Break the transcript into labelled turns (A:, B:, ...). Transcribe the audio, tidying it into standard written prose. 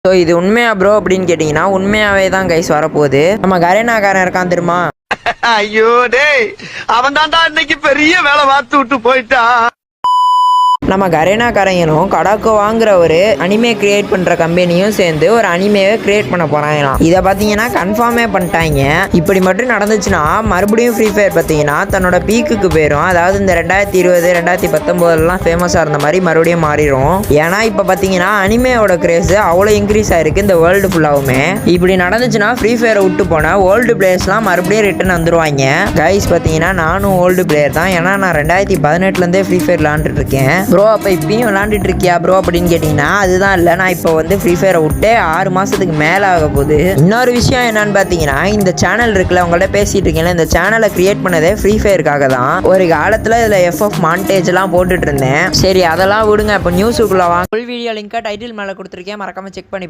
A: So இது உண்மையா bro அப்படின்னு கேட்டிங்கன்னா உண்மையாகவே தான் கைஸ் வரப்போகுது. நம்ம கரேனாக்காரன் இருக்கான் தெரியுமா?
B: ஐயோ டேய், அவன் தான்டா இன்னைக்கு பெரிய வேலை பார்த்து விட்டு போயிட்டான்.
A: நம்ம கரேனாக்காரங்களும் கடாக்கோ வாங்குற ஒரு அனிமே கிரியேட் பண்ணுற கம்பெனியும் சேர்ந்து ஒரு அனிமேவை கிரியேட் பண்ண போகிறாங்களாம். இதை பார்த்தீங்கன்னா கன்ஃபார்மே பண்ணிட்டாங்க. இப்படி மட்டும் நடந்துச்சுன்னா மறுபடியும் ஃப்ரீ ஃபயர் பார்த்தீங்கன்னா தன்னோட பீக்குக்கு போயிடும். அதாவது இந்த 2020 2019 ஃபேமஸாக இருந்த மாதிரி மறுபடியும் மாறிடும். ஏன்னா இப்போ பார்த்தீங்கன்னா அனிமேவோட கிரேஸ் அவ்வளோ இன்க்ரீஸ் ஆயிருக்கு இந்த வேர்ல்டு ஃபுல்லாகவுமே. இப்படி நடந்துச்சுன்னா ஃப்ரீ ஃபயரை விட்டு போன ஓல்டு பிளேயர்ஸ்லாம் மறுபடியும் ரிட்டர்ன் வந்துருவாங்க. கைஸ் பார்த்தீங்கன்னா நானும் ஓல்டு பிளேயர் தான். ஏன்னா நான் 2018 ஃப்ரீ ஃபயர் விளாண்டுட்டு இருக்கேன். ப்ரோ அப்போ இப்பயும் விளாண்டுட்டு இருக்கியா ப்ரோ அப்படின்னு கேட்டிங்கன்னா அதுதான் இல்லை. நான் இப்போ வந்து ஃப்ரீ ஃபயரை விட்டு 6 மாதத்துக்கு மேலே ஆக போகுது. இன்னொரு விஷயம் என்னன்னு பார்த்தீங்கன்னா இந்த சேனல் இருக்குல்ல, உங்கள்ட்ட பேசிட்டு இருக்கீங்களா, இந்த சேனலை கிரியேட் பண்ணதே ஃப்ரீ ஃபயருக்காக தான். ஒரு காலத்தில் இதில் FF மாண்டேஜ்லாம் போட்டுட்டு இருந்தேன். சரி அதெல்லாம் விடுங்க. இப்போ நியூஸுக்குள்ள வாங்க. ஃபுல் வீடியோ லிங்க்கை டைட்டில் மேலே கொடுத்துருக்கேன், மறக்காம செக் பண்ணி பாருங்க.